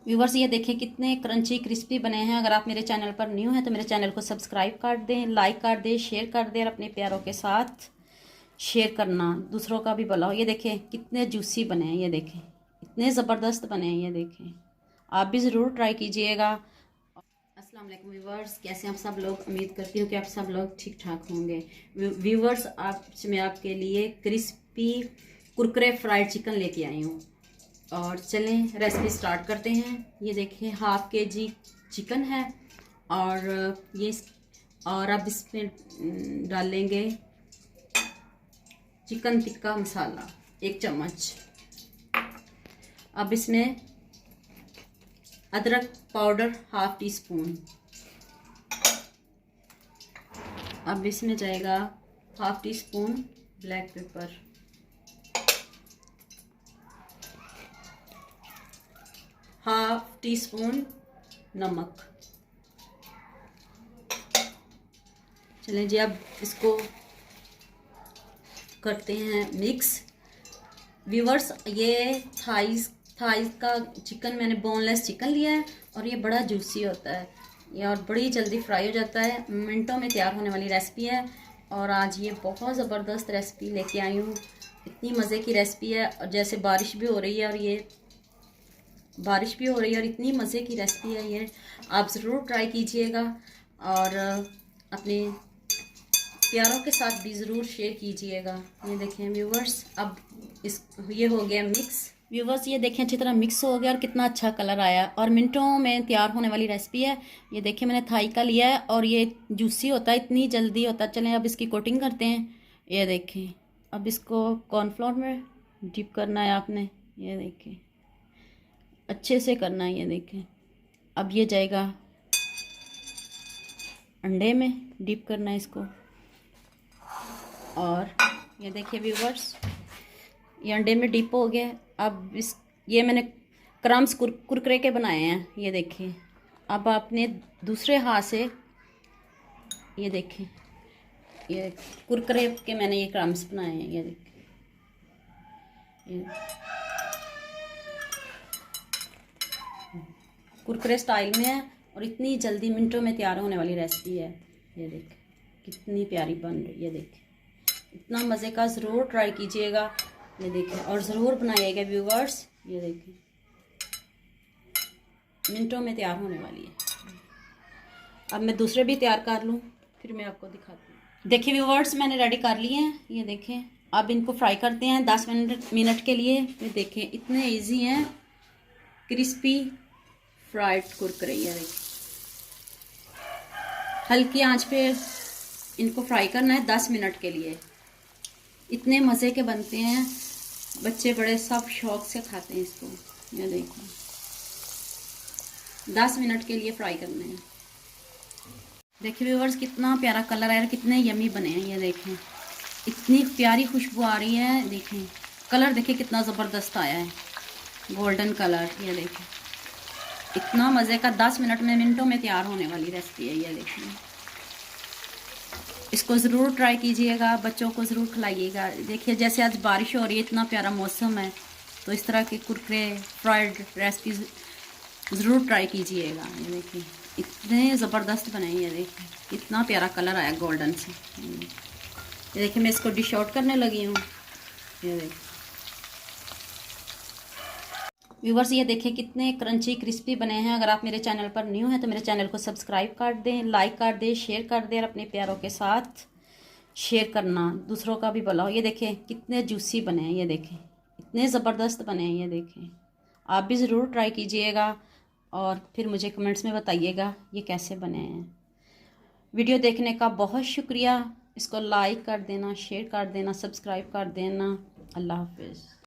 Viewers ये देखिए कितने क्रंची क्रिस्पी बने हैं। अगर आप मेरे चैनल पर न्यू हैं तो मेरे चैनल को सब्सक्राइब कर दें, लाइक कर दें, शेयर कर दें और अपने प्यारों के साथ शेयर करना, दूसरों का भी भला हो। ये देखें कितने जूसी बने हैं, ये देखें इतने ज़बरदस्त बने हैं, ये देखें। आप भी ज़रूर ट्राई कीजिएगा। अस्सलाम वालेकुम व्यूवर्स, कैसे आप सब लोग? उम्मीद करती हूँ कि आप सब लोग ठीक ठाक होंगे। व्यूवर्स आज मैं आपके लिए क्रिस्पी कुरकुरे फ्राइड चिकन लेके आई हूँ और चलें रेसिपी स्टार्ट करते हैं। ये देखिए 1/2 kg चिकन है और ये और अब इसमें डालेंगे चिकन टिक्का मसाला 1 चम्मच। अब इसमें अदरक पाउडर 1/2 टीस्पून। अब इसमें जाएगा 1/2 टीस्पून ब्लैक पेपर, 1/2 टीस्पून नमक। चलें जी अब इसको करते हैं मिक्स। व्यूवर्स ये थाइस का चिकन मैंने बोनलेस चिकन लिया है और ये बड़ा जूसी होता है ये और बड़ी जल्दी फ्राई हो जाता है। मिनटों में तैयार होने वाली रेसिपी है और आज ये बहुत ज़बरदस्त रेसिपी लेके आई हूँ। इतनी मज़े की रेसिपी है और जैसे बारिश भी हो रही है और ये बारिश भी हो रही है और इतनी मज़े की रेसिपी है ये, आप ज़रूर ट्राई कीजिएगा और अपने प्यारों के साथ भी ज़रूर शेयर कीजिएगा। ये देखें व्यूवर्स अब ये हो गया मिक्स। व्यूवर्स ये देखें अच्छी तरह मिक्स हो गया और कितना अच्छा कलर आया और मिनटों में तैयार होने वाली रेसिपी है। ये देखें मैंने थाई का लिया है और ये जूसी होता है, इतनी जल्दी होता है। चलें अब इसकी कोटिंग करते हैं। ये देखें अब इसको कॉर्नफ्लोर में डिप करना है आपने, ये देखें अच्छे से करना है। ये देखें अब ये जाएगा अंडे में, डिप करना है इसको। और ये देखिए व्यूवर्स ये अंडे में डिप हो गया। अब ये मैंने क्रम्स कुरकुरे के बनाए हैं, ये देखिए। अब आपने दूसरे हाथ से ये देखिए ये कुरकुरे के मैंने ये क्रम्स बनाए हैं, ये देखिए ये कुरकुरे स्टाइल में है और इतनी जल्दी मिनटों में तैयार होने वाली रेसिपी है। ये देखिए कितनी प्यारी बन रही है, ये देखिए इतना मज़े का, ज़रूर ट्राई कीजिएगा। ये देखिए और ज़रूर बनाइएगा व्यूवर्स। ये देखिए मिनटों में तैयार होने वाली है। अब मैं दूसरे भी तैयार कर लूँ फिर मैं आपको दिखाती हूँ। देखिए व्यूवर्स मैंने रेडी कर लिए हैं, ये देखें। अब इनको फ्राई करते हैं 10 मिनट के लिए। ये देखें इतने इजी हैं क्रिस्पी फ्राइड कुरकुरे। ये देखिए हल्की आंच पे इनको फ्राई करना है 10 मिनट के लिए। इतने मज़े के बनते हैं, बच्चे बड़े सब शौक से खाते हैं इसको। ये देखो 10 मिनट के लिए फ्राई करने हैं। देखिए व्यूवर्स कितना प्यारा कलर है, कितने यमी बने हैं। ये देखें इतनी प्यारी खुशबू आ रही है। देखें कलर देखिए कितना ज़बरदस्त आया है, गोल्डन कलर। ये देखें इतना मज़े का 10 मिनट में मिनटों में तैयार होने वाली रेसिपी है। ये देखें इसको ज़रूर ट्राई कीजिएगा, बच्चों को ज़रूर खिलाइएगा। देखिए जैसे आज बारिश हो रही है, इतना प्यारा मौसम है, तो इस तरह के कुरकुरे फ्राइड रेसिपी ज़रूर ट्राई कीजिएगा। ये देखिए इतने ज़बरदस्त बने। ये देखिए कितना प्यारा कलर आया गोल्डन से। ये देखिए मैं इसको डिश आउट करने लगी हूँ। ये देखिए व्यूवर्स ये देखिए कितने क्रंची क्रिस्पी बने हैं। अगर आप मेरे चैनल पर न्यू हैं तो मेरे चैनल को सब्सक्राइब कर दें, लाइक कर दें, शेयर कर दें और अपने प्यारों के साथ शेयर करना, दूसरों का भी भला हो। ये देखें कितने जूसी बने हैं, ये देखें इतने ज़बरदस्त बने हैं। ये देखें आप भी ज़रूर ट्राई कीजिएगा और फिर मुझे कमेंट्स में बताइएगा ये कैसे बने हैं। वीडियो देखने का बहुत शुक्रिया। इसको लाइक कर देना, शेयर कर देना, सब्सक्राइब कर देना। अल्लाह हाफिज़।